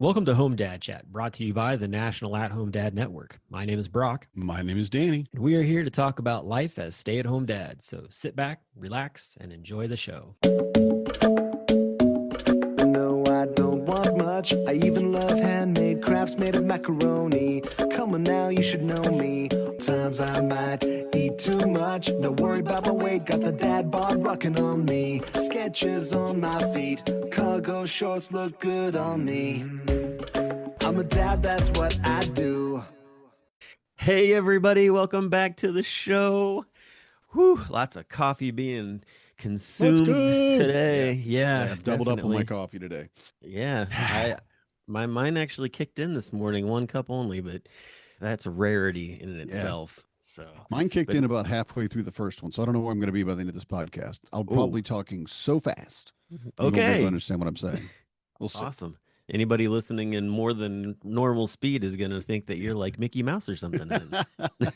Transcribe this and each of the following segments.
Welcome to Home Dad Chat, brought to you by the National At Home Dad Network. My name is Brock, My name is Danny. and we are here to talk about life as stay at home dads. So sit back, relax, and enjoy the show. No, I don't want much. I even love handmade crafts made of macaroni. Come on now, you should know me. Times I might eat too much. No worry about my weight, got the dad bod rocking on me. Sketches on my feet, cargo shorts look good on me. I'm a dad, that's what I do. Hey, everybody, welcome back to the show. Whew, lots of coffee being consumed go. today. Yeah, I've doubled up on my definitely. coffee today. Yeah, mine actually kicked in this morning, one cup only, but that's a rarity in itself. So, Mine kicked but in about halfway through the first one, so I don't know where I'm going to be by the end of this podcast. I'll oh, probably talking so fast you won't be able to okay. understand what I'm saying. We'll see. Awesome. Anybody listening in more than normal speed is going to think that you're like Mickey Mouse or something. Then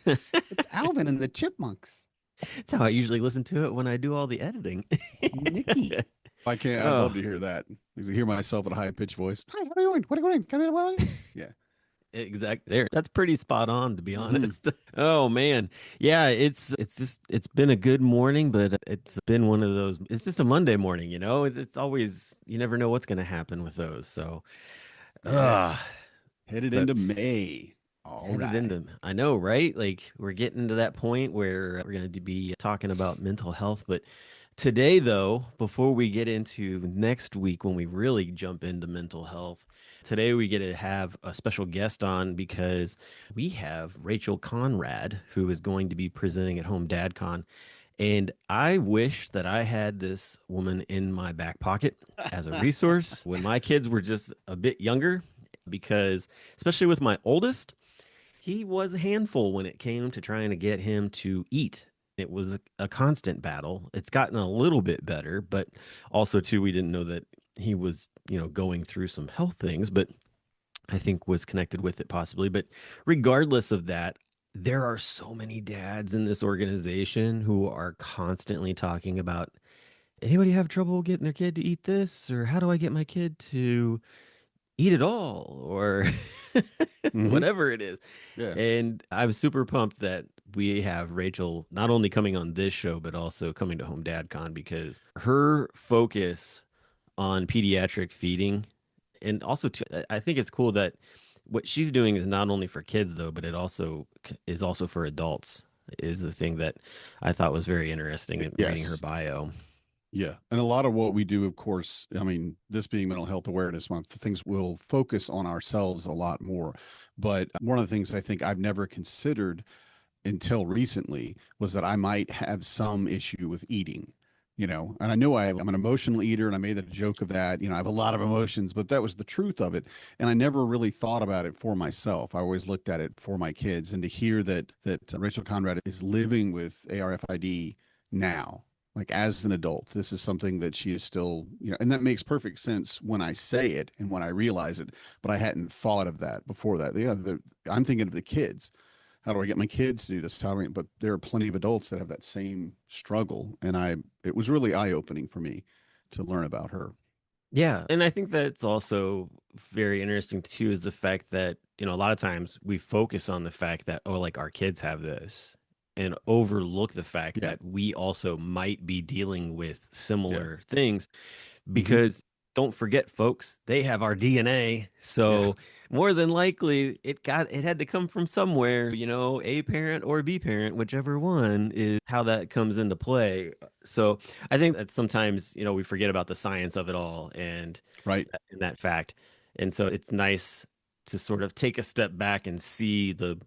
It's Alvin and the Chipmunks. that's how I usually listen to it when I do all the editing. Mickey. If I can't, I'd love Oh, to hear that. To hear myself in a high pitched voice. Hi, how are you doing? What are you doing? Yeah. exactly. There. That's pretty spot on, to be Hmm. honest. Oh man. Yeah, it's been a good morning, but it's been one of those. It's just a Monday morning, you know. It's always you never know what's going to happen with those. So, Yeah. uh Headed but into May. All headed right. into, I know, right? Like we're getting to that point where we're going to be talking about mental health. But today, though, before we get into next week when we really jump into mental health, today we get to have a special guest on because we have Rachel Conrad, who is going to be presenting at Home DadCon. And I wish that I had this woman in my back pocket as a resource when my kids were just a bit younger, because especially with my oldest, he was a handful when it came to trying to get him to eat. It was a constant battle. It's gotten a little bit better, but also too, we didn't know that he was, going through some health things, but I think was connected with it possibly. But regardless of that, there are so many dads in this organization who are constantly talking about, anybody have trouble getting their kid to eat this? Or how do I get my kid to eat it all? Or Hmm. whatever it is. Yeah. And I'm super pumped that we have Rachel not only coming on this show, but also coming to Home Dad Con because her focus on pediatric feeding and also I think it's cool that what she's doing is not only for kids though, but it also is also for adults is the thing that I thought was very interesting in reading her Yes. bio. Yeah. And a lot of what we do, of course, I mean, this being Mental Health Awareness Month, things will focus on ourselves a lot more. But one of the things I think I've never considered until recently was that I might have some issue with eating. And I know I'm an emotional eater, and I made a joke of that. I have a lot of emotions, but that was the truth of it. And I never really thought about it for myself. I always looked at it for my kids. And to hear that Rachel Conrad is living with ARFID now, like as an adult, this is something that she is still, and that makes perfect sense when I say it and when I realize it. But I hadn't thought of that before that. Yeah, I'm thinking of the kids. How do I get my kids to do this? But there are plenty of adults that have that same struggle, and it was really eye opening for me to learn about her. Yeah, and I think that's also very interesting too is the fact that, a lot of times we focus on the fact that, oh, like our kids have this and overlook the fact Yeah, that we also might be dealing with yeah, similar things hmm, because don't forget, folks, they have our DNA. yeah, So more than likely it had to come from somewhere, A parent or B parent, whichever one is how that comes into play. So I think that sometimes, we forget about the science of it all right. and that fact. And so it's nice to sort of take a step back and see the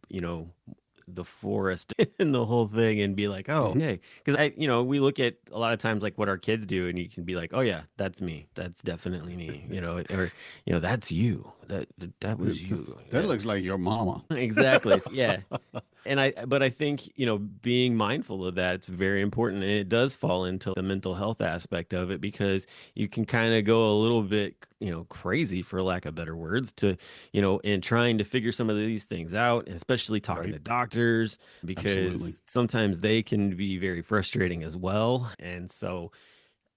forest and the whole thing and be like, oh, Hmm. okay. Because we look at a lot of times like what our kids do, and you can be like, oh yeah, that's me. That's definitely me. Or that's you. That was you. That looks like your mama. Exactly. Yeah. But I think, being mindful of that, it's very important. And it does fall into the mental health aspect of it because you can kind of go a little bit, crazy for lack of better words in trying to figure some of these things out, especially talking Right. to doctors, Absolutely. because sometimes they can be very frustrating as well. And so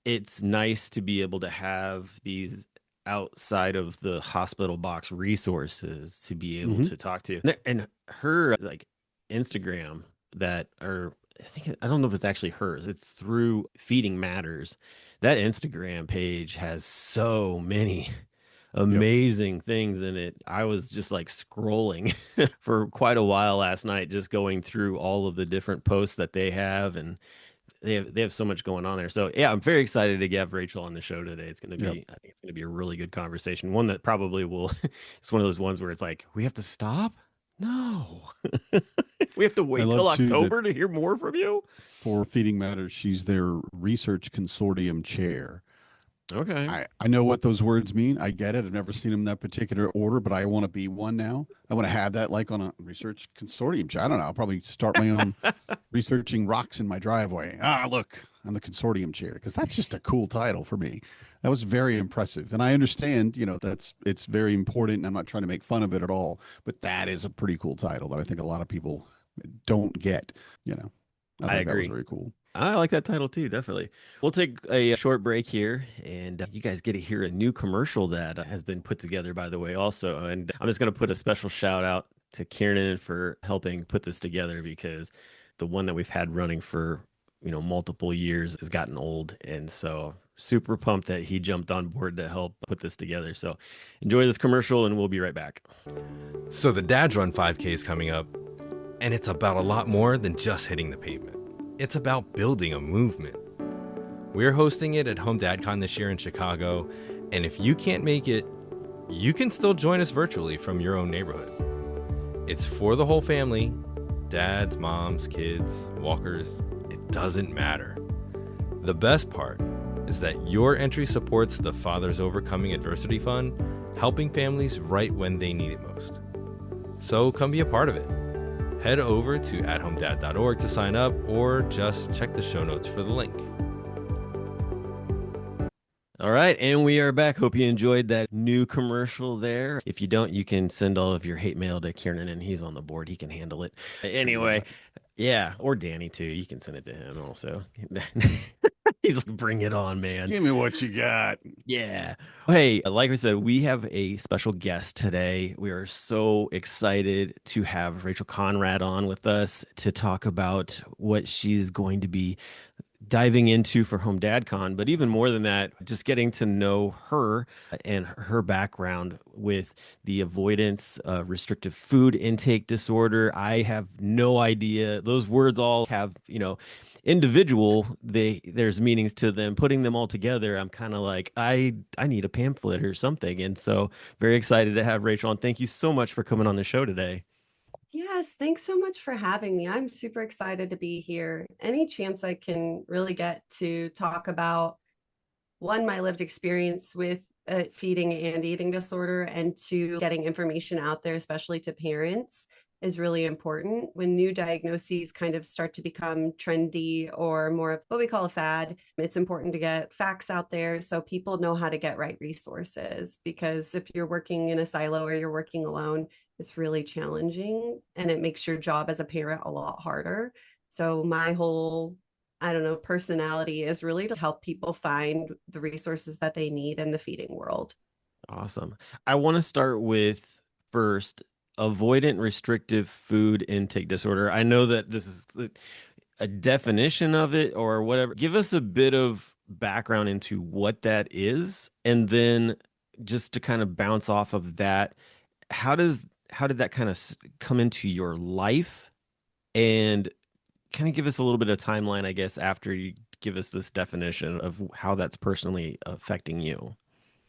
it's nice to be able to have these. outside of the hospital box resources to be able Hmm. to talk to. And her like Instagram that, or I don't know if it's actually hers. It's through Feeding Matters. That Instagram page has so many Yep. amazing things in it. I was just like scrolling for quite a while last night, just going through all of the different posts that they have, and they have so much going on there. So yeah, I'm very excited to have Rachel on the show today. It's going to Yep. be, I think it's going to be a really good conversation. One that probably will. It's one of those ones where it's like we have to stop. No, we have to I wait love till too that October to hear more from you. for Feeding Matters, she's their research consortium chair. Okay. I know what those words mean. I get it. I've never seen them in that particular order, but I want to be one now. I want to have that like on a research consortium. I don't know. I'll probably start my own researching rocks in my driveway. Ah, look, I'm the consortium chair because that's just a cool title for me. That was very impressive. And I understand, it's very important. And I'm not trying to make fun of it at all, but that is a pretty cool title that I think a lot of people don't get, you know. I I think that was agree. very cool. I like that title too, definitely. We'll take a short break here, and you guys get to hear a new commercial that has been put together, by the way, also. And I'm just going to put a special shout out to Kieran for helping put this together because the one that we've had running for, multiple years has gotten old. And so super pumped that he jumped on board to help put this together. So enjoy this commercial, and we'll be right back. So the Dads Run 5K is coming up, and it's about a lot more than just hitting the pavement. It's about building a movement. We're hosting it at Home DadCon this year in Chicago, and if you can't make it, you can still join us virtually from your own neighborhood. It's for the whole family, dads, moms, kids, walkers, it doesn't matter. The best part is that your entry supports the Fathers Overcoming Adversity Fund, helping families right when they need it most. So come be a part of it. Head over to athomedad.org to sign up, or just check the show notes for the link. All right, and we are back. Hope you enjoyed that new commercial there. If you don't, you can send all of your hate mail to Kieran, and he's on the board. He can handle it. Anyway, yeah, or Danny too. You can send it to him also. He's like, bring it on, man. Give me what you got. Yeah. Hey, like I said, we have a special guest today. We are so excited to have Rachel Conrad on with us to talk about what she's going to be diving into for Home DadCon, but even more than that, just getting to know her and her background with the avoidance restrictive food intake disorder. I have no idea. Those words all have, individual, there's meanings to them. Putting them all together, I'm kind of like, I need a pamphlet or something. And so very excited to have Rachel on. Thank you so much for coming on the show today. Yes, thanks so much for having me. I'm super excited to be here. Any chance I can really get to talk about one, my lived experience with feeding and eating disorder, and two, getting information out there, especially to parents, is really important. When new diagnoses kind of start to become trendy or more of what we call a fad, it's important to get facts out there so people know how to get right resources. Because if you're working in a silo or you're working alone, it's really challenging and it makes your job as a parent a lot harder. So my whole, personality is really to help people find the resources that they need in the feeding world. Awesome. I want to start with first avoidant restrictive food intake disorder. I know that this is a definition of it or whatever. Give us a bit of background into what that is, and then just to kind of bounce off of that, how did that kind of come into your life, and kind of give us a little bit of timeline, I guess, after you give us this definition of how that's personally affecting you.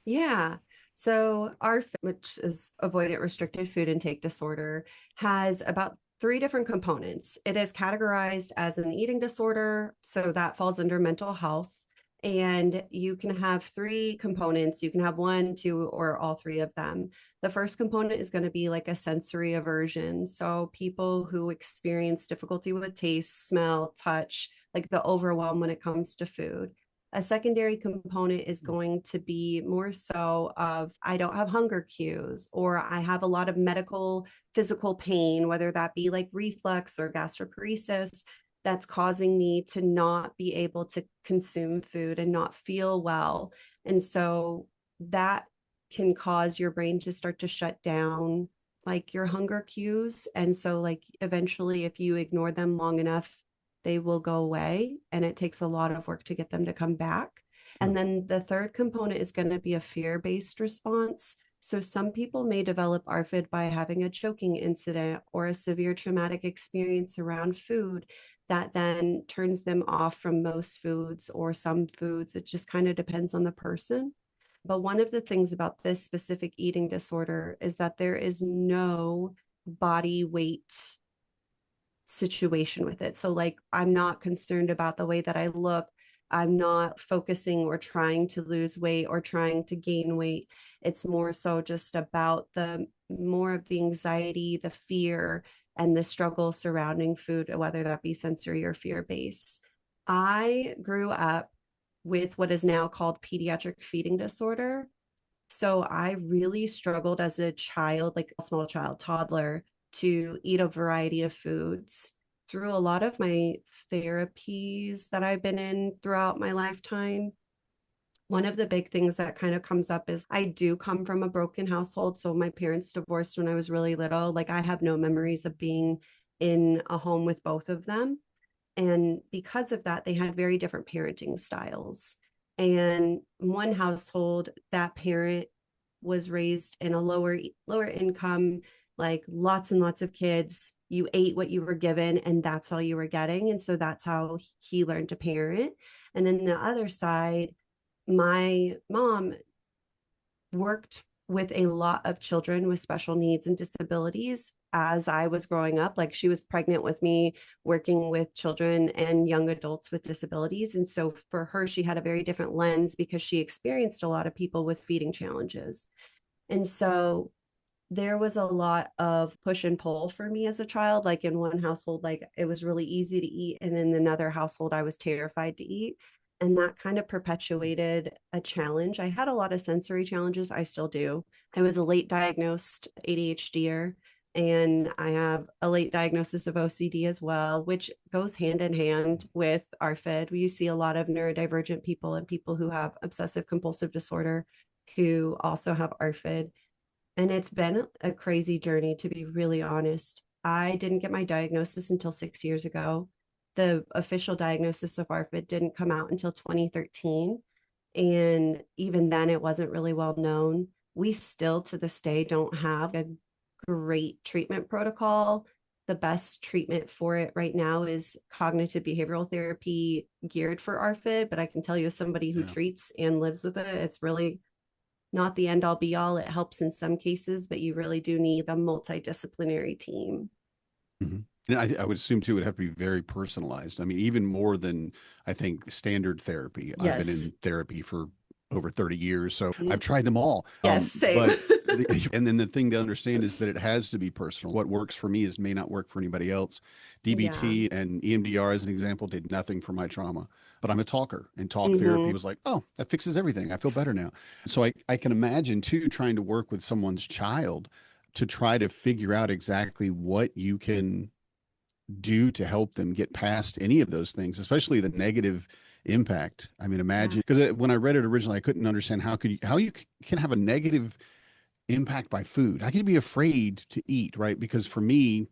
Yeah. So ARF, which is avoidant restricted food intake disorder, has about 3 different components. It is categorized as an eating disorder, so that falls under mental health. And you can have 3 components. You can have 1, 2, or all 3 of them. The first component is going to be like a sensory aversion. So people who experience difficulty with taste, smell, touch, like the overwhelm when it comes to food. A secondary component is going to be more so of, I don't have hunger cues, or I have a lot of medical physical pain, whether that be like reflux or gastroparesis, that's causing me to not be able to consume food and not feel well. And so that can cause your brain to start to shut down like your hunger cues. And so like eventually if you ignore them long enough, they will go away, and it takes a lot of work to get them to come back. And then the third component is going to be a fear-based response. So some people may develop ARFID by having a choking incident or a severe traumatic experience around food that then turns them off from most foods or some foods. It just kind of depends on the person. But one of the things about this specific eating disorder is that there is no body weight situation with it. So like, I'm not concerned about the way that I look. I'm not focusing or trying to lose weight or trying to gain weight. It's more so just about the more of the anxiety, the fear, and the struggle surrounding food, whether that be sensory or fear-based. I grew up with what is now called pediatric feeding disorder. So I really struggled as a child, like a small child, toddler, to eat a variety of foods. Through a lot of my therapies that I've been in throughout my lifetime, one of the big things that kind of comes up is I do come from a broken household. So my parents divorced when I was really little. Like I have no memories of being in a home with both of them. And because of that, they had very different parenting styles. And one household, that parent was raised in a lower income, like lots and lots of kids. You ate what you were given, and that's all you were getting. And so that's how he learned to parent. And then the other side, my mom worked with a lot of children with special needs and disabilities as I was growing up. Like she was pregnant with me, working with children and young adults with disabilities. And so for her, she had a very different lens because she experienced a lot of people with feeding challenges. And so there was a lot of push and pull for me as a child. Like in one household, like it was really easy to eat. And in another household, I was terrified to eat. And that kind of perpetuated a challenge. I had a lot of sensory challenges. I still do. I was a late diagnosed ADHDer, and I have a late diagnosis of OCD as well, which goes hand in hand with ARFID. You see a lot of neurodivergent people and people who have obsessive compulsive disorder who also have ARFID. And it's been a crazy journey, to be really honest. I didn't get my diagnosis until 6 years ago. The official diagnosis of ARFID didn't come out until 2013. And even then, it wasn't really well known. We still, to this day, don't have a great treatment protocol. The best treatment for it right now is cognitive behavioral therapy geared for ARFID. But I can tell you, as somebody who treats and lives with it, it's really not the end all be all. It helps in some cases, but you really do need a multidisciplinary team. Mm-hmm. And I would assume too, it would have to be very personalized. I mean, even more than I think standard therapy. Yes. I've been in therapy for over 30 years, so I've tried them all. Yes, same. And then the thing to understand is that it has to be personal. What works for me may not work for anybody else. DBT and EMDR, as an example, did nothing for my trauma. But I'm a talker, and talk therapy was like, oh, that fixes everything. I feel better now. So I can imagine too, trying to work with someone's child to try to figure out exactly what you can do to help them get past any of those things, especially the negative impact. I mean, imagine, because when I read it originally, I couldn't understand how you can have a negative impact by food. How can you be afraid to eat, right? Because for me,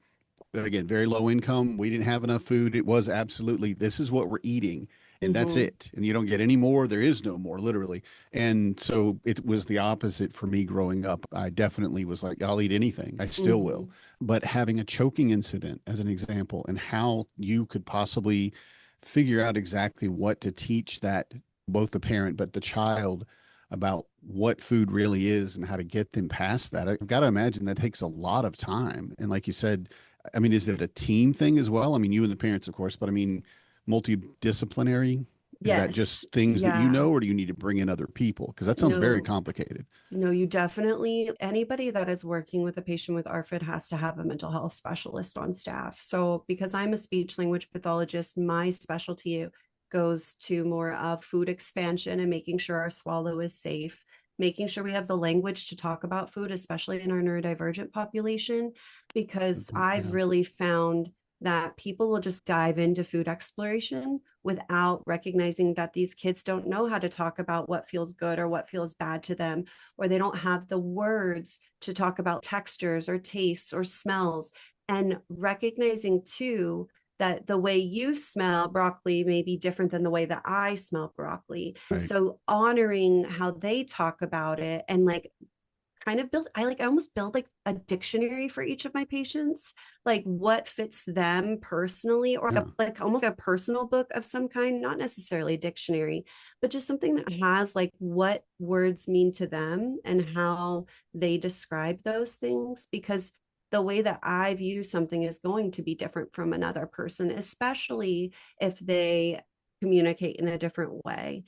again, very low income, we didn't have enough food. It was absolutely, this is what we're eating, and that's it. And you don't get any more. There is no more, literally. And so it was the opposite for me growing up. I definitely was like, I'll eat anything. I still will. But having a choking incident as an example, and how you could possibly figure out exactly what to teach that, both the parent but the child, about what food really is and how to get them past that. I've got to imagine that takes a lot of time. And like you said, I mean, is it a team thing as well? I mean, you and the parents, of course, but I mean, multidisciplinary? Is that just things that you know, or do you need to bring in other people? Because that sounds very complicated. No, you definitely, anybody that is working with a patient with ARFID has to have a mental health specialist on staff. So because I'm a speech language pathologist, my specialty goes to more of food expansion and making sure our swallow is safe, making sure we have the language to talk about food, especially in our neurodivergent population, because I've really found that people will just dive into food exploration without recognizing that these kids don't know how to talk about what feels good or what feels bad to them, or they don't have the words to talk about textures or tastes or smells. And recognizing too that the way you smell broccoli may be different than the way that I smell broccoli. And Right. so honoring how they talk about it and like kind of I almost build like a dictionary for each of my patients, like what fits them personally, or Yeah. like almost a personal book of some kind, not necessarily a dictionary, but just something that has like what words mean to them and how they describe those things. Because the way that I view something is going to be different from another person, especially if they communicate in a different way.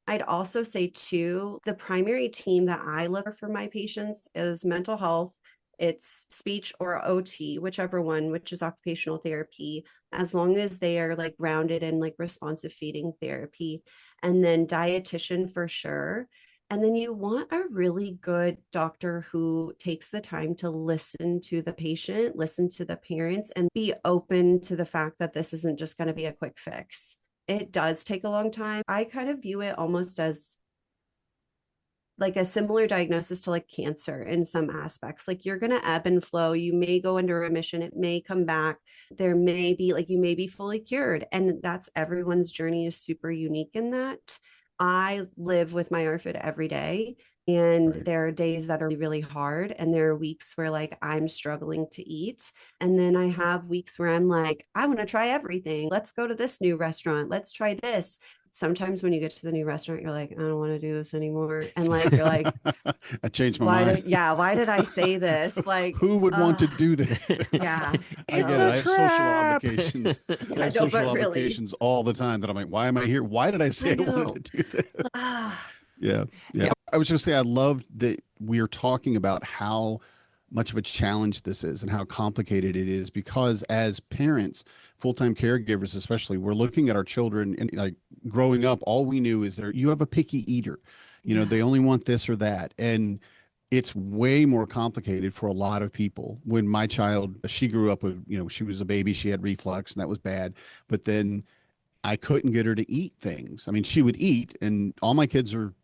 I'd also say too, the primary team that I look for my patients is mental health, it's speech or OT, whichever one, which is occupational therapy, as long as they are like grounded in like responsive feeding therapy, and then dietitian for sure. And then you want a really good doctor who takes the time to listen to the patient, listen to the parents, and be open to the fact that this isn't just going to be a quick fix. It does take a long time. I kind of view it almost as like a similar diagnosis to like cancer in some aspects. Like you're going to ebb and flow. You may go into remission, it may come back. There may be like you may be fully cured. And that's everyone's journey is super unique in that. I live with my ARFID every day. And Right. there are days that are really hard. And there are weeks where like I'm struggling to eat. And then I have weeks where I'm like, I want to try everything. Let's go to this new restaurant. Let's try this. Sometimes when you get to the new restaurant, you're like, I don't want to do this anymore. And like, you're like, I changed my mind. why did I say this? Like, Who would want to do that? yeah. I get It's it. a I have social trap. obligations. I I have know, social but really, obligations all the time that I'm like, why am I here? Why did I say I I know. wanted to do that? Ah, Yeah. Yeah. I was just saying, I love that we're talking about how much of a challenge this is and how complicated it is because as parents, full-time caregivers especially, we're looking at our children and like growing up, all we knew is there you have a picky eater. You know, yeah. they only want this or that. And it's way more complicated for a lot of people. When my child, she grew up with, you know, she was a baby, she had reflux and that was bad. But then I couldn't get her to eat things. I mean, she would eat, and all my kids are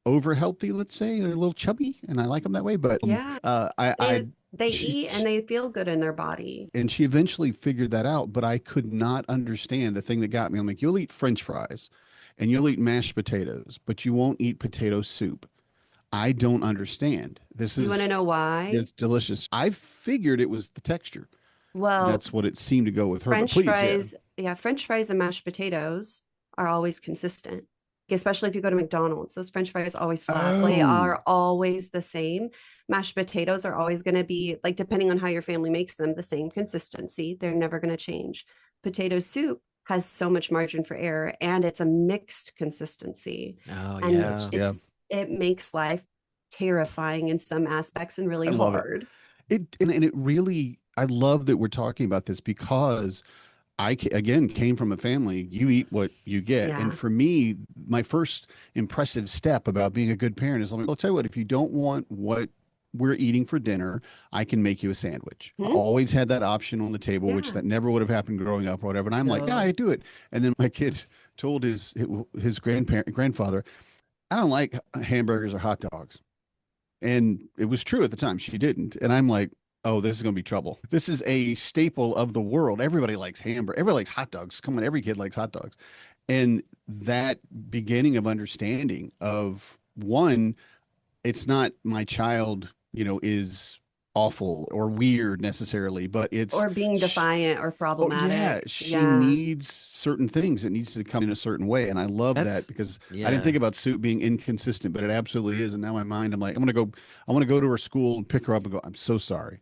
over healthy, let's say. They're a little chubby, and I like them that way. But Yeah. I, They she, eat and they feel good in their body. and she eventually figured that out. But I could not understand the thing that got me. I'm like, you'll eat French fries, and you'll eat mashed potatoes, but you won't eat potato soup. I don't understand. This You want to is know why? it's delicious. I figured it was the texture. Well, That's what it seemed to go with her. But French please, yeah. fries, yeah, French fries and mashed potatoes are always consistent, especially if you go to McDonald's. Those French fries always slap. They Oh, are always the same. Mashed potatoes are always going to be, like, depending on how your family makes them, the same consistency. They're never going to change. Potato soup has so much margin for error and it's a mixed consistency. Oh And that's yeah. yeah. it makes life terrifying in some aspects and really I love it. hard. And it really, I love that we're talking about this because again came from a family, you eat what you get. Yeah. And for me, my first impressive step about being a good parent is, like, I'll tell you what, if you don't want what we're eating for dinner, I can make you a sandwich. I Hmm? always had that option on the table, which Yeah. that never would have happened growing up or whatever. And I'm like, yeah, No. I do it. And then my kid told his grandfather, I don't like hamburgers or hot dogs. And it was true at the time. She didn't. And I'm like, oh, this is going to be trouble. This is a staple of the world. Everybody likes hamburger. Everybody likes hot dogs. Come on, every kid likes hot dogs. And that beginning of understanding of one, it's not my child, you know, is awful or weird necessarily, but it's Or being sh- defiant or oh yeah, problematic. she Yeah. needs certain things. It needs to come in a certain way. And I love that That's because I didn't yeah. think about soup being inconsistent, but it absolutely is. And now my mind, I'm like, I want to go to her school and pick her up and go, I'm so sorry.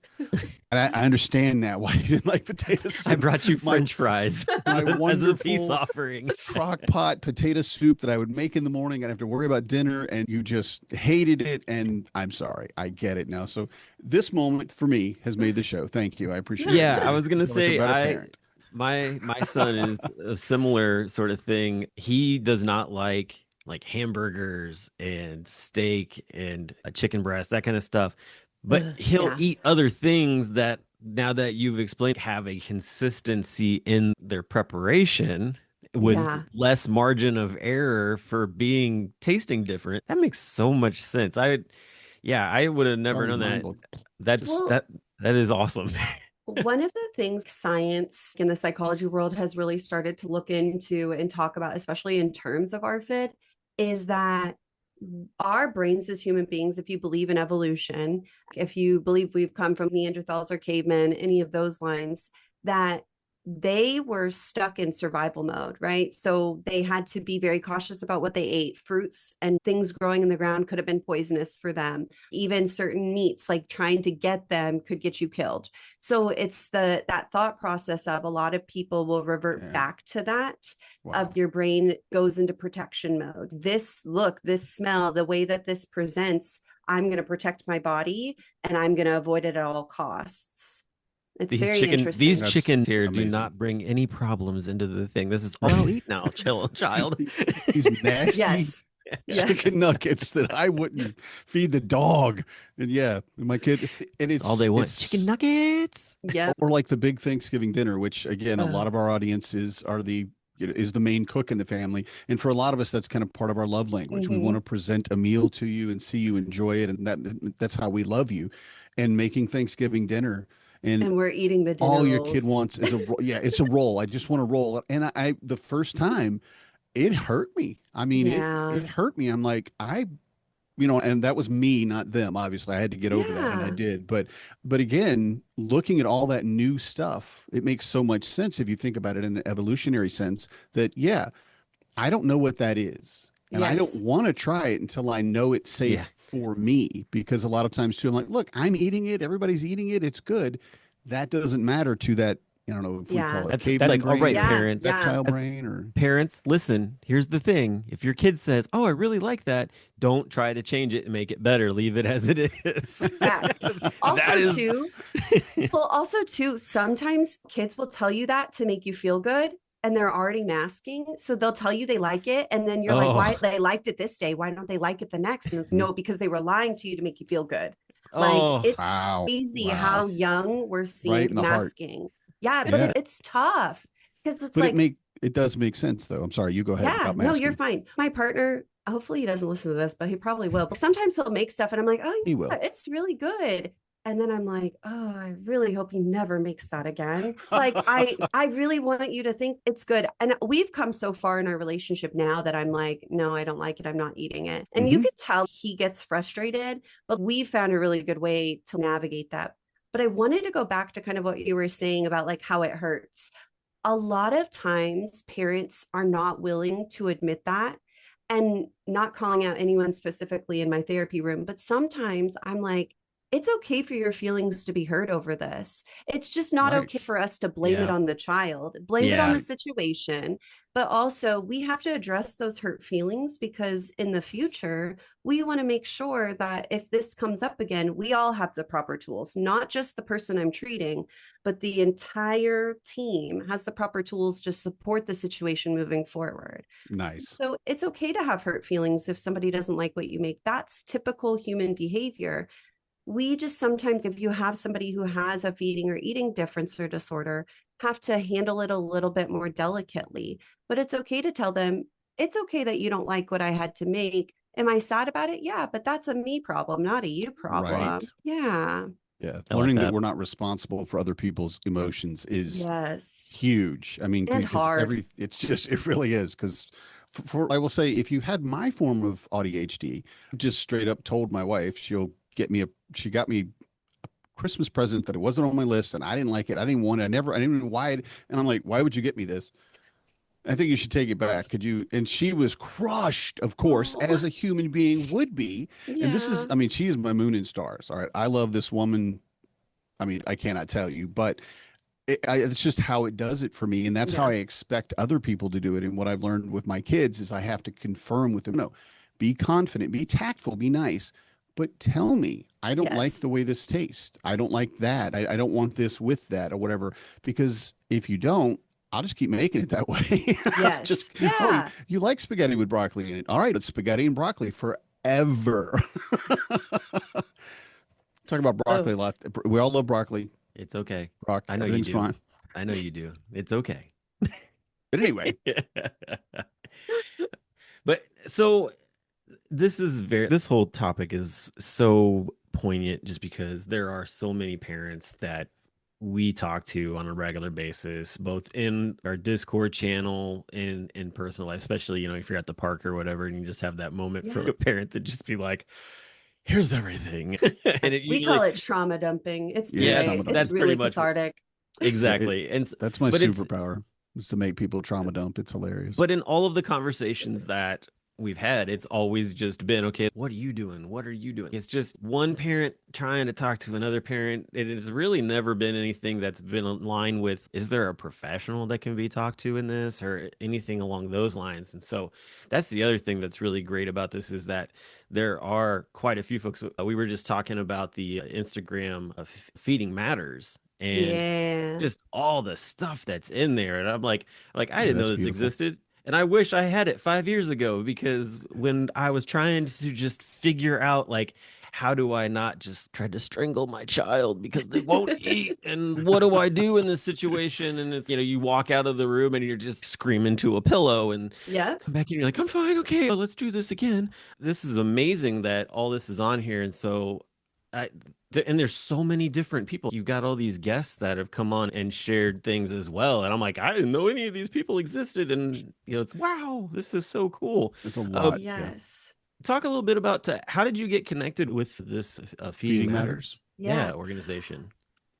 And I understand now why you didn't like potato soup. I brought you My- French fries my as a peace wonderful offering. crock pot potato soup that I would make in the morning. I'd have to worry about dinner, and you just hated it. And I'm sorry. I get it now. So this moment for me has made the show. Thank you. I appreciate it. Yeah, I You was gonna feel like a say better I parent. my son is a similar sort of thing. He does not like hamburgers and steak and a chicken breast, that kind of stuff. But he'll Yeah. eat other things that now that you've explained, have a consistency in their preparation with Yeah. less margin of error for being tasting different. That makes so much sense. I would have never Sorry, known mind that. blown. That's Well, that is awesome. one of the things science in the psychology world has really started to look into and talk about, especially in terms of ARFID, is that our brains as human beings, if you believe in evolution, if you believe we've come from Neanderthals or cavemen, any of those lines, that they were stuck in survival mode, right? So they had to be very cautious about what they ate. Fruits and things growing in the ground could have been poisonous for them. Even certain meats, like trying to get them, could get you killed. So it's that thought process of a lot of people will revert back to that. Wow. Of your brain goes into protection mode. This look, this smell, the way that this presents, I'm going to protect my body and I'm going to avoid it at all costs. It's very interesting. These That's chicken here do amazing. not bring any problems into the thing. This is all I'll eat now, child. These nasty Yes. chicken nuggets that I wouldn't feed the dog. And yeah, my kid, and it's all they want. it's- Chicken nuggets. Yeah. or like the big Thanksgiving dinner, which again, a lot of our audiences is the main cook in the family. And for a lot of us, that's kind of part of our love language. We Mhm. want to present a meal to you and see you enjoy it. And that's how we love you. And making Thanksgiving dinner And we're eating the dinner all your kid rolls. wants is it's a roll. I just want to roll. And I the first time it hurt me. I mean, Yeah. it hurt me. I'm like, and that was me, not them. Obviously, I had to get over that, and I Yeah. did. But again, looking at all that new stuff, it makes so much sense if you think about it in an evolutionary sense. That I don't know what that is, and I don't Yes. want to try it until I know it's safe Yeah. for me. Because a lot of times too, I'm like, look, I'm eating it. Everybody's eating it. It's good. That doesn't matter to that. I don't know if we Yeah. call it That's caveman like, all brain right, or Yeah, parents. yeah. reptile That's- brain, or Parents, listen, here's the thing. If your kid says, "Oh, I really like that," don't try to change it and make it better. Leave it as it is. Fact. Also, That is- too, sometimes kids will tell you that to make you feel good and they're already masking. So they'll tell you they like it. And then you're like, why Oh. they liked it this day? Why don't they like it the next? And it's no, because they were lying to you to make you feel good. Oh, Like it's wow. crazy Wow. how young we're seeing in the heart. masking. Yeah, but Yeah. it's tough because it's But like, it does make sense though. I'm sorry, you go ahead yeah, about no, masking. you're fine. My partner, hopefully he doesn't listen to this, but he probably will. But sometimes he'll make stuff and I'm like, oh, He will. yeah, it's really good. And then I'm like, oh, I really hope he never makes that again. Like I really want you to think it's good. And we've come so far in our relationship now that I'm like, no, I don't like it. I'm not eating it. And you Mhm. could tell he gets frustrated, but we found a really good way to navigate that. But I wanted to go back to kind of what you were saying about like how it hurts. A lot of times parents are not willing to admit that, and not calling out anyone specifically in my therapy room, but sometimes I'm like, it's okay for your feelings to be hurt over this. It's just not Right. okay for us to blame it Yeah. on the child, blame it on Yeah. the situation. But also, we have to address those hurt feelings because in the future, we want to make sure that if this comes up again, we all have the proper tools, not just the person I'm treating, but the entire team has the proper tools to support the situation moving forward. Nice. So it's okay to have hurt feelings if somebody doesn't like what you make. That's typical human behavior. We just sometimes, if you have somebody who has a feeding or eating difference or disorder, have to handle it a little bit more delicately. But it's okay to tell them, it's okay that you don't like what I had to make. Am I sad about it? Yeah, but that's a me problem, not a you problem. Right. Yeah. Yeah. I like Learning that that. we're not responsible for other people's emotions is Yes. huge. I mean, And because hard. it really is. Because I will say, if you had my form of ADHD, just straight up told my wife, she got me a Christmas present that it wasn't on my list and I didn't like it. I didn't want it. I didn't know why. And I'm like, why would you get me this? I think you should take it back. Could you? And she was crushed, of course, Oh. as a human being would be. And this is, Yeah. I mean, she is my moon and stars. All right. I love this woman. I mean, I cannot tell you, but it's just how it does it for me. And that's how I Yeah. expect other people to do it. And what I've learned with my kids is I have to confirm with them, no, be confident, be tactful, be nice, but tell me, I don't like Yes. the way this tastes. I don't like that. I don't want this with that or whatever. Because if you don't, I'll just keep making it that way. Yes. Just, Yeah. you like spaghetti with broccoli in it. All right, it's spaghetti and broccoli forever. Talk about broccoli a lot. We all love broccoli. It's okay. Rock, I know you everything's do. fine. I know you do. It's okay. But anyway, But so this whole topic is so poignant just because there are so many parents that we talk to on a regular basis, both in our Discord channel and in personal life, especially, if you're at the park or whatever, and you just have that moment for Yeah. a parent to just be like, here's everything. And it We usually, call it trauma dumping. It's Yeah, great. trauma It's dumping. that's pretty really much cathartic. exactly. that's my but it's superpower, is to make people trauma dump. It's hilarious. But in all of the conversations that we've had, it's always just been, okay, what are you doing? What are you doing? It's just one parent trying to talk to another parent. It has really never been anything that's been in line with, is there a professional that can be talked to in this or anything along those lines? And so that's the other thing that's really great about this is that there are quite a few folks. We were just talking about the Instagram of Feeding Matters. And Yeah. just all the stuff that's in there. And I'm like I Yeah, didn't know that's this beautiful. existed. And I wish I had it 5 years ago because when I was trying to just figure out like how do I not just try to strangle my child because they won't eat and what do I do in this situation? And it's you walk out of the room and you're just screaming to a pillow and Yep. come back and you're like, I'm fine, okay, let's do this again. This is amazing that all this is on here. And so and there's so many different people. You've got all these guests that have come on and shared things as well. And I'm like, I didn't know any of these people existed. And it's wow, this is so cool. It's a lot. Yes. Talk a little bit about how did you get connected with this Feeding Feeding Matters? Matters. Yeah. Organization.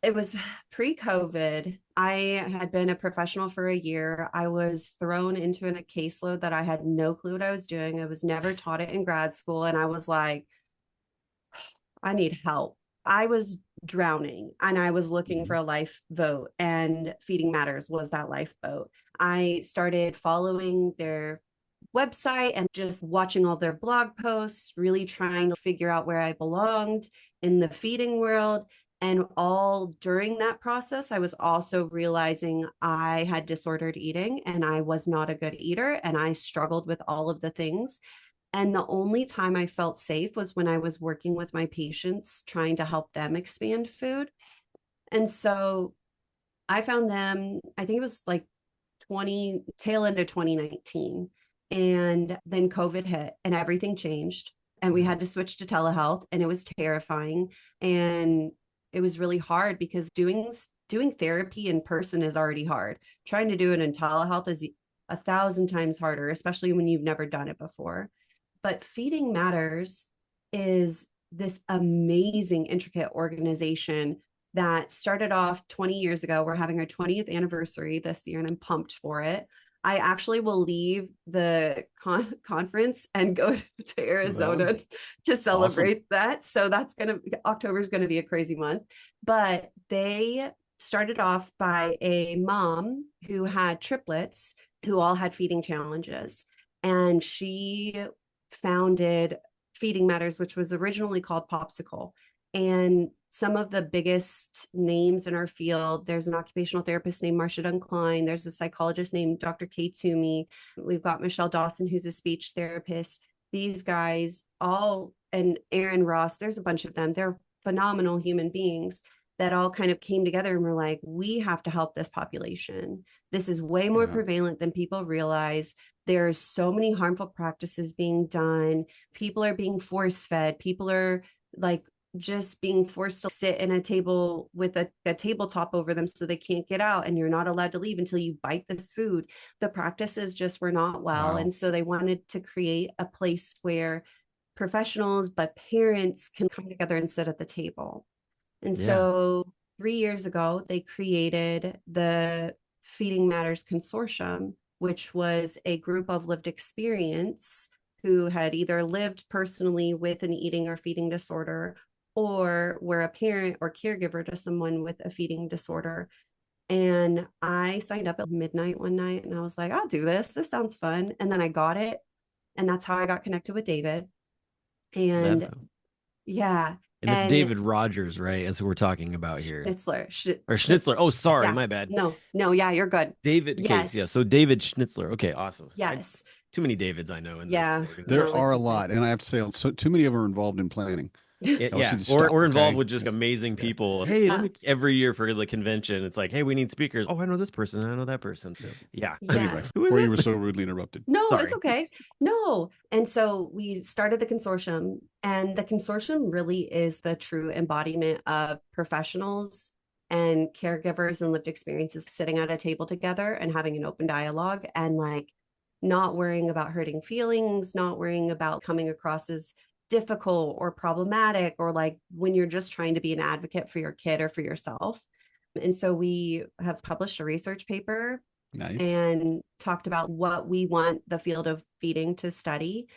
It was pre-COVID. I had been a professional for a year. I was thrown into a caseload that I had no clue what I was doing. I was never taught it in grad school. And I was like, I need help. I was drowning and I was looking for a lifeboat, and Feeding Matters was that lifeboat. I started following their website and just watching all their blog posts, really trying to figure out where I belonged in the feeding world. And all during that process, I was also realizing I had disordered eating and I was not a good eater and I struggled with all of the things. And the only time I felt safe was when I was working with my patients, trying to help them expand food. And so I found them, I think it was like tail end of 2019. And then COVID hit and everything changed. And we had to switch to telehealth, and it was terrifying. And it was really hard because doing therapy in person is already hard. Trying to do it in telehealth is 1,000 times harder, especially when you've never done it before. But Feeding Matters is this amazing, intricate organization that started off 20 years ago. We're having our 20th anniversary this year, and I'm pumped for it. I actually will leave the conference and go to Arizona to celebrate that. So October is going to be a crazy month. But they started off by a mom who had triplets who all had feeding challenges. And she founded Feeding Matters, which was originally called Popsicle. And some of the biggest names in our field, there's an occupational therapist named Marcia Duncline. There's a psychologist named Dr. Kay Toomey. We've got Michelle Dawson, who's a speech therapist. These guys all, and Aaron Ross, there's a bunch of them. They're phenomenal human beings that all kind of came together and were like, we have to help this population. This is way more prevalent than people realize. There's so many harmful practices being done. People are being force fed. People are like just being forced to sit in a table with a tabletop over them so they can't get out, and you're not allowed to leave until you bite this food. The practices just were not well. And so they wanted to create a place where professionals, but parents can come together and sit at the table. And so 3 years ago, they created the Feeding Matters Consortium, which was a group of lived experience who had either lived personally with an eating or feeding disorder, or were a parent or caregiver to someone with a feeding disorder. And I signed up at midnight one night and I was like, I'll do this. This sounds fun. And then I got it. And that's how I got connected with David. And That's cool. yeah. And it's David Rogers, right? That's who we're talking about here. Schnitzler. Oh, sorry, Yeah. my bad. No, yeah, you're good. David Yes. Case, yeah. So David Schnitzler. Okay, awesome. Yes. Too many Davids I know in Yeah. this. There No, are a it's- lot, and I have to say, so too many of them are involved in planning. Yeah, should start, or involved okay? with just amazing people. Hey, every year for the convention, it's like, hey, we need speakers. Oh, I know this person. I know that person. Yeah. Anyway, Yes. Who is before it? you were so rudely interrupted. No, Sorry. it's okay. No. And so we started the consortium, and the consortium really is the true embodiment of professionals and caregivers and lived experiences sitting at a table together and having an open dialogue, and like not worrying about hurting feelings, not worrying about coming across as difficult or problematic, or like when you're just trying to be an advocate for your kid or for yourself. And so we have published a research paper Nice. and talked about what we want the field of feeding to study.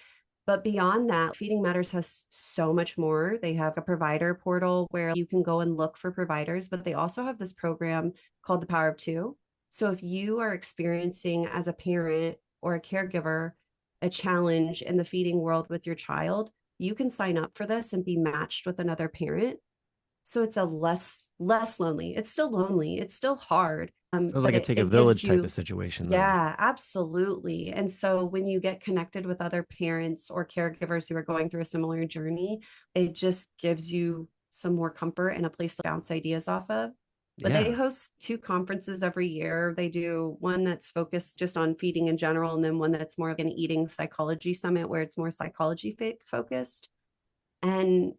But beyond that, Feeding Matters has so much more. They have a provider portal where you can go and look for providers, but they also have this program called the Power of Two. So if you are experiencing as a parent or a caregiver a challenge in the feeding world with your child, you can sign up for this and be matched with another parent. So it's a less lonely. It's still lonely. It's still hard. Sounds but like a it- take a it gives village type you- of situation. Though. Yeah, absolutely. And so when you get connected with other parents or caregivers who are going through a similar journey, it just gives you some more comfort and a place to bounce ideas off of. But they Yeah. host 2 conferences every year. They do one that's focused just on feeding in general, and then one that's more of an eating psychology summit where it's more psychology focused. And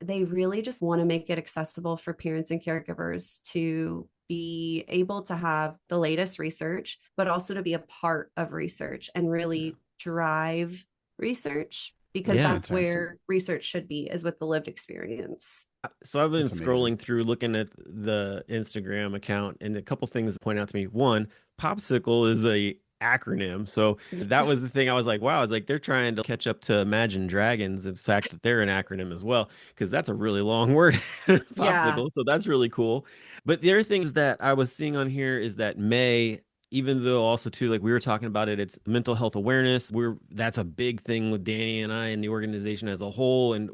they really just want to make it accessible for parents and caregivers to be able to have the latest research, but also to be a part of research and really drive research, because Yeah, that's where research should be, is with the lived experience. So I've been That's amazing. scrolling through looking at the Instagram account, and a couple things point out to me. One, Popsicle is a acronym. So that was the thing. I was like, wow, I was like, they're trying to catch up to Imagine Dragons, in fact that they're an acronym as well, because that's a really long word, Popsicle. Yeah. So that's really cool. But the other things that I was seeing on here is that May, even though also too, like we were talking about it, it's mental health awareness. That's a big thing with Danny and I and the organization as a whole. And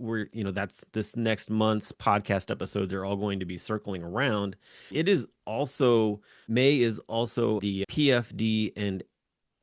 that's this next month's podcast episodes are all going to be circling around. It is also, May is also the PFD and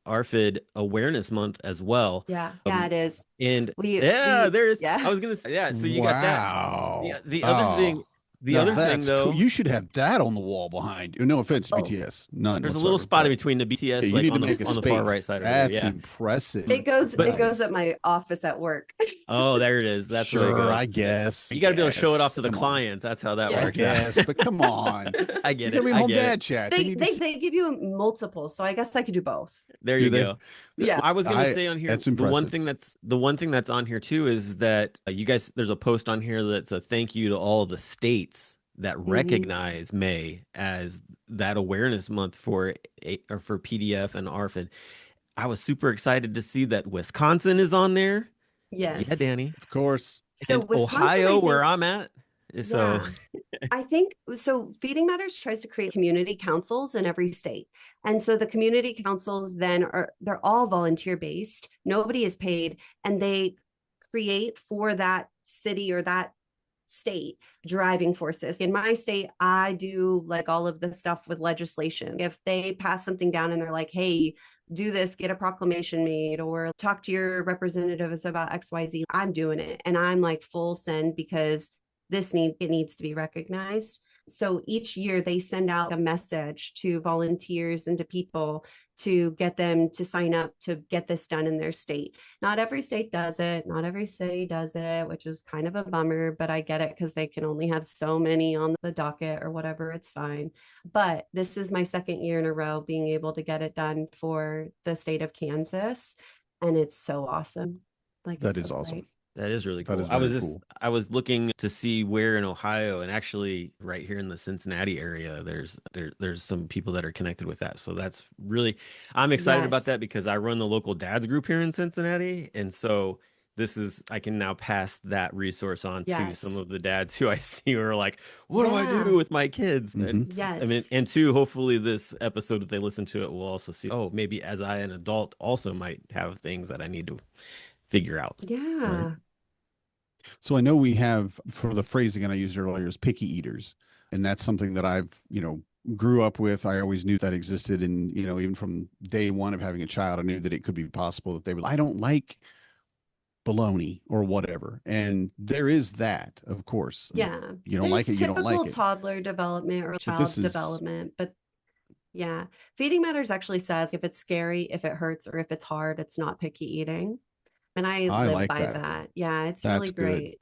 ARFID awareness month as well. Yeah. Yeah, it is. And We there is. yeah. I was gonna say, yeah. So you got that. Wow. The other thing. The Now other thing, that's though, cool. You should have that on the wall behind you. No offense to Oh. BTS. None. there's a whatsoever, little spot in but- between the BTS, Yeah, you like need on to make a the space. far right side of That's it. Yeah. impressive. It goes Nice. at my office at work. Oh, there it is. That's where it sure, goes. I guess. You got to be able to show it off to the Come on. clients. That's how that Yeah. I works. guess, but come on. I You get gotta it. be in I home get dad it. chat. they, need to see- they give you multiple, so I guess I could do both. There Do you they? go. Yeah. I was gonna say on here, that's the one impressive. thing that's on here too is that you guys, there's a post on here that's a thank you to all of the states that recognize May as that awareness month for PDF and ARFID. I was super excited to see that Wisconsin is on there. Yes. Yeah, Danny. Of course. So And Wisconsin, Ohio, I where think- I'm at. So I think so. Feeding Matters tries to create community councils in every state. And so the community councils they're all volunteer based. Nobody is paid, and they create for that city or that state driving forces. In my state, I do like all of the stuff with legislation. If they pass something down and they're like, hey, do this, get a proclamation made, or talk to your representatives about XYZ, I'm doing it. And I'm like full send, because it needs to be recognized. So each year they send out a message to volunteers and to people to get them to sign up to get this done in their state. Not every state does it. Not every city does it, which is kind of a bummer, but I get it because they can only have so many on the docket or whatever. It's fine. But this is my second year in a row being able to get it done for the state of Kansas. And it's so awesome. Like, That it's is so awesome. great. that is really cool. That is I was very just cool. I was looking to see where in Ohio, and actually right here in the Cincinnati area, there's some people that are connected with that. So that's really, I'm excited about Yes. that because I run the local dads group here in Cincinnati, and so I can now pass that resource on to some Yes. of the dads who I see who are like, what do I Yeah. do with my kids? And Yes. I mean, and two, hopefully this episode, if they listen to it, will also see, oh, maybe as an adult also might have things that I need to figure out. Yeah. So I know we have, for the phrasing that I used earlier, is picky eaters. And that's something that I've, grew up with. I always knew that existed. And, even from day one of having a child, I knew that it could be possible that I don't like baloney or whatever. And there is that, of course. Yeah. You don't like There's it, you don't like typical it. toddler development or But this child is, development, but yeah. Feeding Matters actually says if it's scary, if it hurts, or if it's hard, it's not picky eating. And I I live like by that. that. Yeah, it's That's really good. great.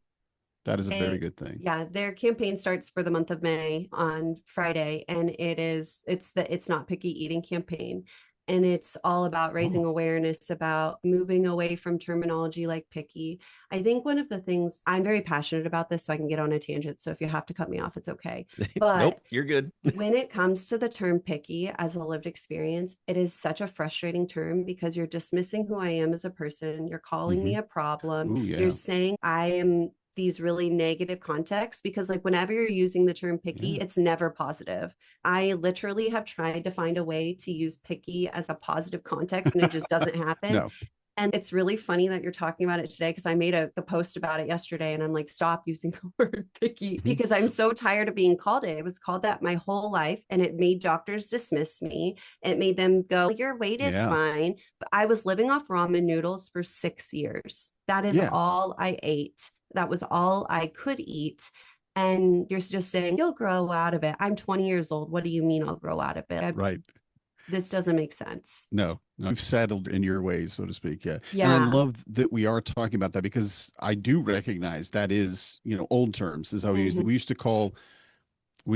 That is a very And good thing. yeah, their campaign starts for the month of May on Friday, and it's the It's Not Picky Eating campaign. And it's all about raising Oh, awareness about moving away from terminology like picky. I think one of the things I'm very passionate about this, so I can get on a tangent. So if you have to cut me off, it's okay. But Nope, you're good. when it comes to the term picky as a lived experience, it is such a frustrating term because you're dismissing who I am as a person. You're calling me hmm. a problem. Oh, You're yeah. saying I am these really negative contexts because, like, whenever you're using the term picky, Yeah. it's never positive. I literally have tried to find a way to use picky as a positive context and it just doesn't happen. No. And it's really funny that you're talking about it today because I made a post about it yesterday and I'm like, stop using the word picky Mhm. because I'm so tired of being called it. It was called that my whole life and it made doctors dismiss me. It made them go, your weight is Yeah. fine. But I was living off ramen noodles for 6 years. That is Yeah. all I ate. That was all I could eat. And you're just saying, you'll grow out of it. I'm 20 years old. What do you mean I'll grow out of it? Right. This doesn't make sense. No, no, you've settled in your ways, so to speak. Yeah. And I Yeah. love that we are talking about that because I do recognize that is, old terms is how we use it. Mhm. We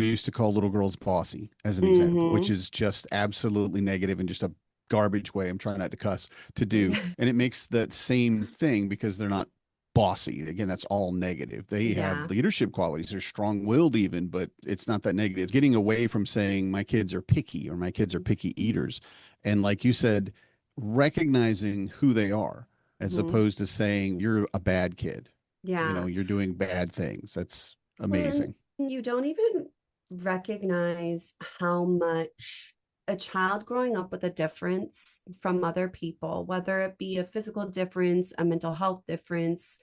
used to call little girls bossy as an example, which Mhm. is just absolutely negative and just a garbage way. I'm trying not to cuss to do. And it makes that same thing because they're not bossy. Again, that's all negative. They have Yeah. leadership qualities. They're strong-willed even, but it's not that negative. Getting away from saying my kids are picky or my kids are picky eaters. And like you said, recognizing who they are as Mhm. opposed to saying you're a bad kid. Yeah. You're doing bad things. That's Well, amazing. and you don't even recognize how much a child growing up with a difference from other people, whether it be a physical difference, a mental health difference,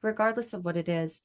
regardless of what it is,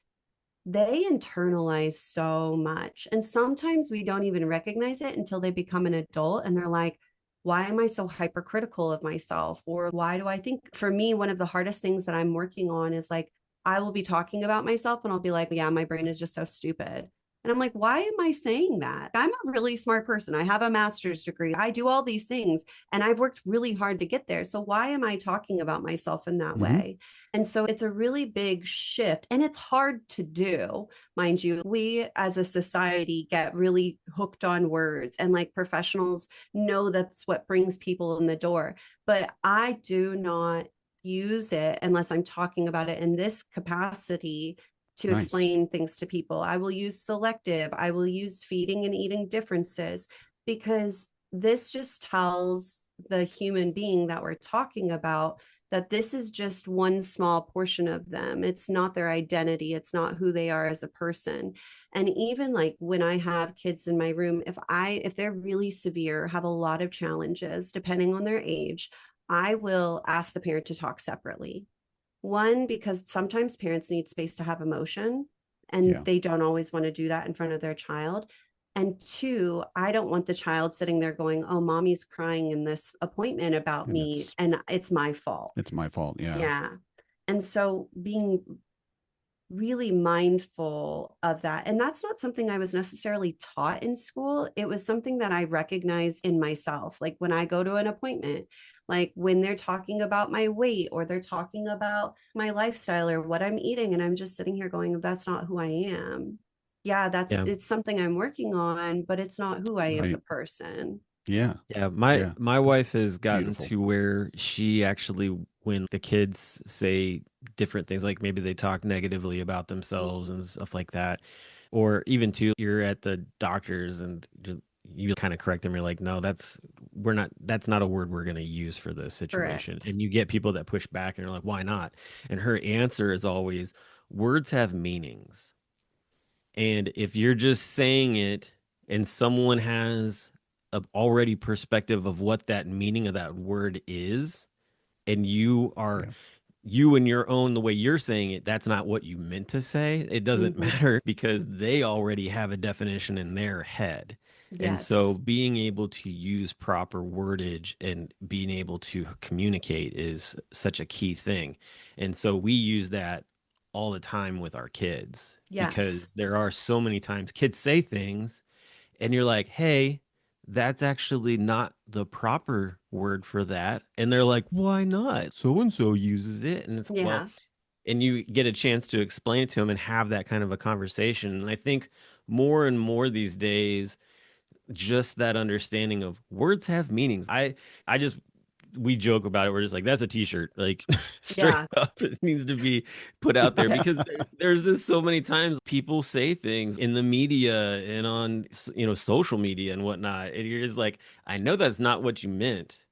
they internalize so much. And sometimes we don't even recognize it until they become an adult and they're like, why am I so hypercritical of myself? Or why do I think, for me, one of the hardest things that I'm working on is like, I will be talking about myself and I'll be like, yeah, my brain is just so stupid. And I'm like, why am I saying that? I'm a really smart person. I have a master's degree. I do all these things and I've worked really hard to get there. So why am I talking about myself in that Mhm. way? And so it's a really big shift and it's hard to do, mind you. We as a society get really hooked on words and like professionals know that's what brings people in the door. But I do not use it unless I'm talking about it in this capacity to Nice. explain things to people. I will use selective, I will use feeding and eating differences because this just tells the human being that we're talking about that this is just one small portion of them. It's not their identity. It's not who they are as a person. And even like when I have kids in my room, if they're really severe, have a lot of challenges, depending on their age, I will ask the parent to talk separately. One, because sometimes parents need space to have emotion and Yeah. they don't always want to do that in front of their child. And two, I don't want the child sitting there going, oh, mommy's crying in this appointment about And me and it's my fault. it's my fault. Yeah. Yeah. And so being really mindful of that. And that's not something I was necessarily taught in school. It was something that I recognize in myself. Like when I go to an appointment, like when they're talking about my weight or they're talking about my lifestyle or what I'm eating, and I'm just sitting here going, that's not who I am. Yeah, Yeah. it's something I'm working on, but it's not who I am as a Right. person. Yeah. Yeah, my Yeah. my That's wife has gotten beautiful. to where she actually, when the kids say different things, like maybe they talk negatively about themselves and stuff like that, or even too, you're at the doctor's and you kind of correct them. You're like, no, that's not a word we're going to use for this situation. Correct. And you get people that push back and are like, why not? And her answer is always, words have meanings. And if you're just saying it and someone has a already perspective of what that meaning of that word is, and you are Yeah. you and your own, the way you're saying it, that's not what you meant to say. It doesn't Mhm. matter because they already have a definition in their head. And so Yes. being able to use proper wordage and being able to communicate is such a key thing. And so we use that all the time with our kids Yes. because there are so many times kids say things and you're like, hey, that's actually not the proper word for that. And they're like, why not? So and so uses it. And it's like, well, Yeah. and you get a chance to explain it to them and have that kind of a conversation. And I think more and more these days, just that understanding of words have meanings. I just we joke about it. We're just like, that's a t-shirt. Like straight Yeah. up, it needs to be put out there because there's just so many times people say things in the media and on social media and whatnot. And you're just like, I know that's not what you meant.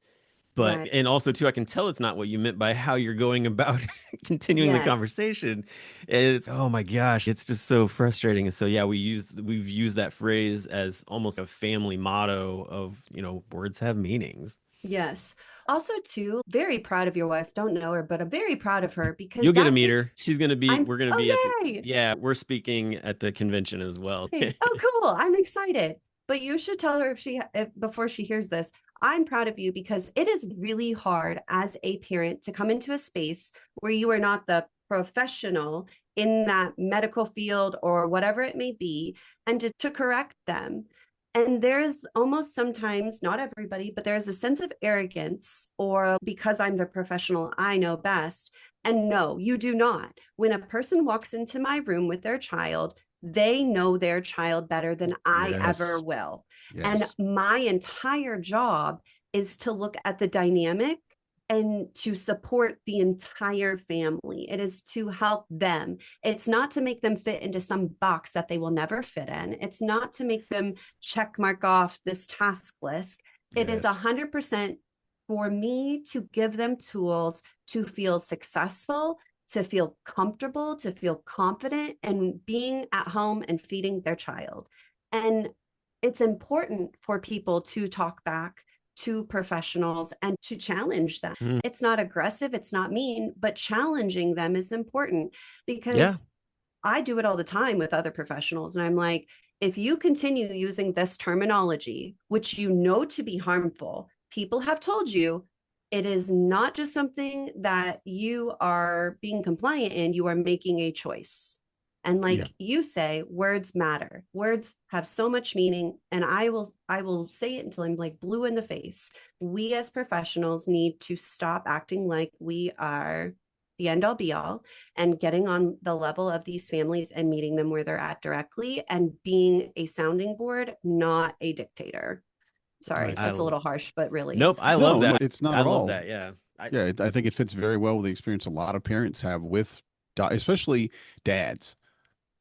But Right. and also too, I can tell it's not what you meant by how you're going about continuing the Yes. conversation. And it's oh my gosh, it's just so frustrating. And so yeah, we've used that phrase as almost a family motto of, words have meanings. Yes. Also, too, very proud of your wife. Don't know her, but I'm very proud of her because You'll get to that meet her. takes I'm We're gonna be at oh the yay. yeah, we're speaking at the convention as well. Hey, oh, cool. I'm excited. But you should tell her if before she hears this, I'm proud of you because it is really hard as a parent to come into a space where you are not the professional in that medical field or whatever it may be, and to correct them. And there's almost sometimes, not everybody, but there's a sense of arrogance or because I'm the professional, I know best. And no, you do not. When a person walks into my room with their child, they know their child better than I ever Yes. will. And Yes. my entire job is to look at the dynamic and to support the entire family. It is to help them. It's not to make them fit into some box that they will never fit in. It's not to make them check mark off this task list. It is Yes. 100% for me to give them tools to feel successful, to feel comfortable, to feel confident, and being at home and feeding their child. And it's important for people to talk back to professionals and to challenge them. Mm, It's not aggressive, it's not mean, but challenging them is important yeah. because I do it all the time with other professionals. And I'm like, if you continue using this terminology, which you know to be harmful, people have told you it is not just something that you are being compliant in, you are making a choice. And Yeah. like you say, words matter. Words have so much meaning. And I will say it until I'm like blue in the face. We as professionals need to stop acting like we are the end all be all and getting on the level of these families and meeting them where they're at directly and being a sounding board, not a dictator. Sorry, Nice. that's a little harsh, but really. Nope, I love No, no, that. it's not I at love all. that. Yeah. Yeah, I think it fits very well with the experience a lot of parents have with, especially dads.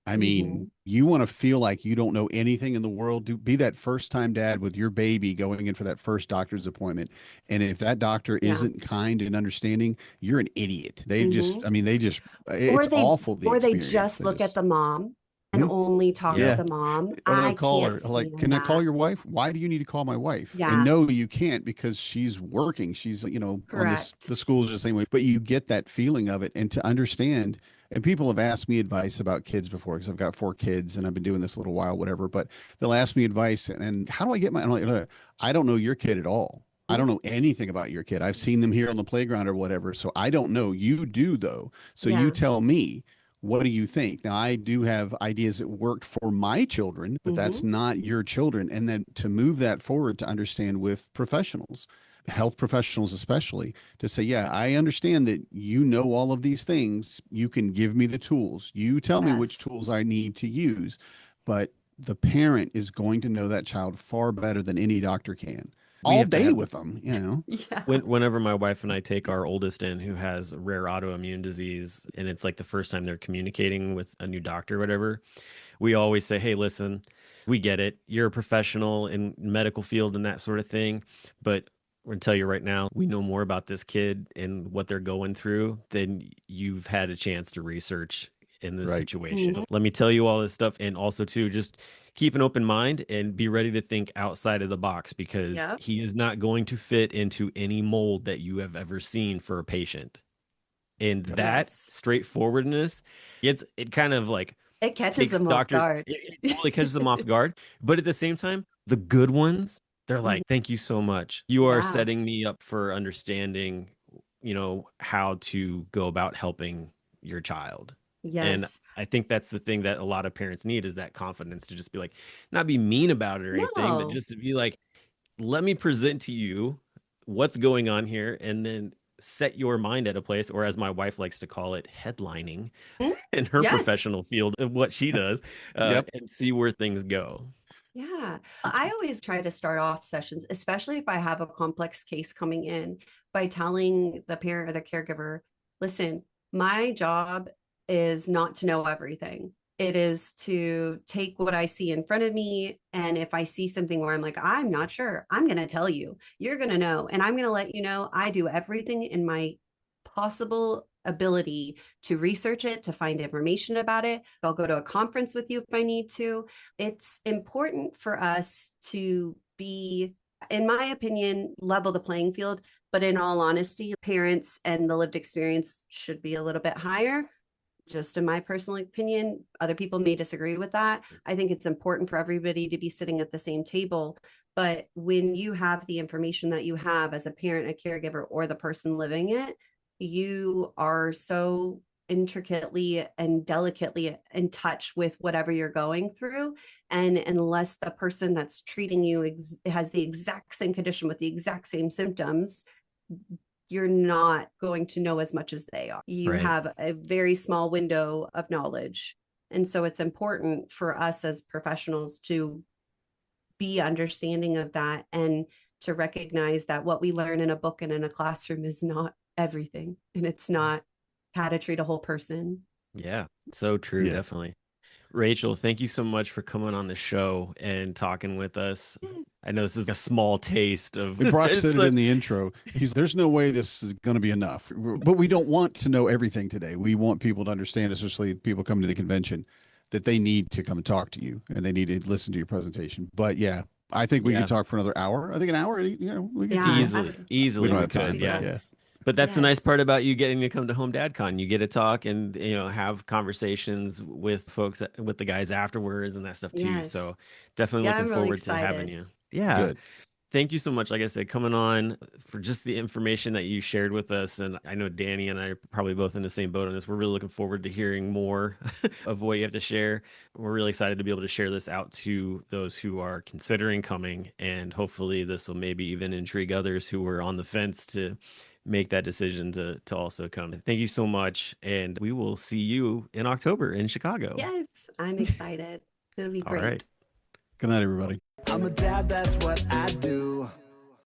I Mhm. mean, you want to feel like you don't know anything in the world. Be that first time dad with your baby going in for that first doctor's appointment. And if that doctor Yeah. isn't kind and understanding, you're an idiot. Mhm. Or It's they awful the or they experience. just They look at just, the mom and hmm? only talk to Yep. Yeah. the mom. Or they'll I call can't her, like, can stand I call that. your wife? Why do you need to call my wife? And Yeah, no, you can't because she's working. She's, on this, correct. the school's the same way, but you get that feeling of it. And to understand, and people have asked me advice about kids before because I've got 4 kids and I've been doing this a little while, whatever, but they'll ask me advice and how do I get my, I'm like, I don't know your kid at all. I don't know anything about your kid. I've seen them here on the playground or whatever. So I don't know. You do though. So you Yeah. tell me, what do you think? Now, I do have ideas that worked for my children, but that's Hmm. not your children. And then to move that forward to understand with professionals, health professionals especially, to say, yeah, I understand that you know all of these things. You can give me the tools. You tell me which Yes. tools I need to use. But the parent is going to know that child far better than any doctor can. We All have to day have with them. Yeah. whenever my wife and I take our oldest in who has rare autoimmune disease and it's like the first time they're communicating with a new doctor or whatever, we always say, hey, listen, we get it. You're a professional in medical field and that sort of thing, but we're gonna tell you right now, we know more about this kid and what they're going through than you've had a chance to research in this Right. situation. Mhm. Let me tell you all this stuff. And also too, just keep an open mind and be ready to think outside of the box because Yep. he is not going to fit into any mold that you have ever seen for a patient. And that Yes. straightforwardness, it kind of like It catches takes them off doctors, guard. it totally catches them off guard. But at the same time, the good ones, they're like, thank you so much. You are Yeah. setting me up for understanding, how to go about helping your child. And Yes. I think that's the thing that a lot of parents need, is that confidence to just be like, not be mean about it or anything, but No. just to be like, let me present to you what's going on here, and then set your mind at a place, or as my wife likes to call it, headlining Mm, in her Yes. professional field of what she does, Yep. and see where things go. Yeah. I always try to start off sessions, especially if I have a complex case coming in, by telling the parent or the caregiver, listen, my job is not to know everything. It is to take what I see in front of me. And if I see something where I'm like, I'm not sure, I'm going to tell you, you're going to know. And I'm going to let you know I do everything in my possible ability to research it, to find information about it. I'll go to a conference with you if I need to. It's important for us to be, in my opinion, level the playing field. But in all honesty, parents and the lived experience should be a little bit higher. Just in my personal opinion, other people may disagree with that. I think it's important for everybody to be sitting at the same table. But when you have the information that you have as a parent, a caregiver, or the person living it, you are so intricately and delicately in touch with whatever you're going through. And unless the person that's treating you has the exact same condition with the exact same symptoms, you're not going to know as much as they are. You Right. have a very small window of knowledge. And so it's important for us as professionals to be understanding of that, and to recognize that what we learn in a book and in a classroom is not everything. And it's not how to treat a whole person. Yeah, so true. Yeah. Definitely. Rachel, thank you so much for coming on the show and talking with us. I know this is a small taste of Brock it's said it like- in the intro. There's no way this is going to be enough. But we don't want to know everything today. We want people to understand, especially people coming to the convention, that they need to come and talk to you and they need to listen to your presentation. But yeah, I think we Yeah. could talk for another hour. I think an hour, we could Yeah. keep- easily we don't we have time, could, but yeah. yeah. But that's the nice Yes. part about you getting to come to Home Dad Con. You get to talk and have conversations with folks, with the guys afterwards and that stuff too. Yes. So definitely Yeah, looking I'm really forward to having excited. you. Yeah. Good. Thank you so much, like I said, coming on, for just the information that you shared with us. And I know Danny and I are probably both in the same boat on this. We're really looking forward to hearing more of what you have to share. We're really excited to be able to share this out to those who are considering coming. And hopefully this will maybe even intrigue others who were on the fence to make that decision to also come. Thank you so much. And we will see you in October in Chicago. Yes, I'm excited. It'll be All great. right. Good night, everybody. I'm a dad, that's what I do.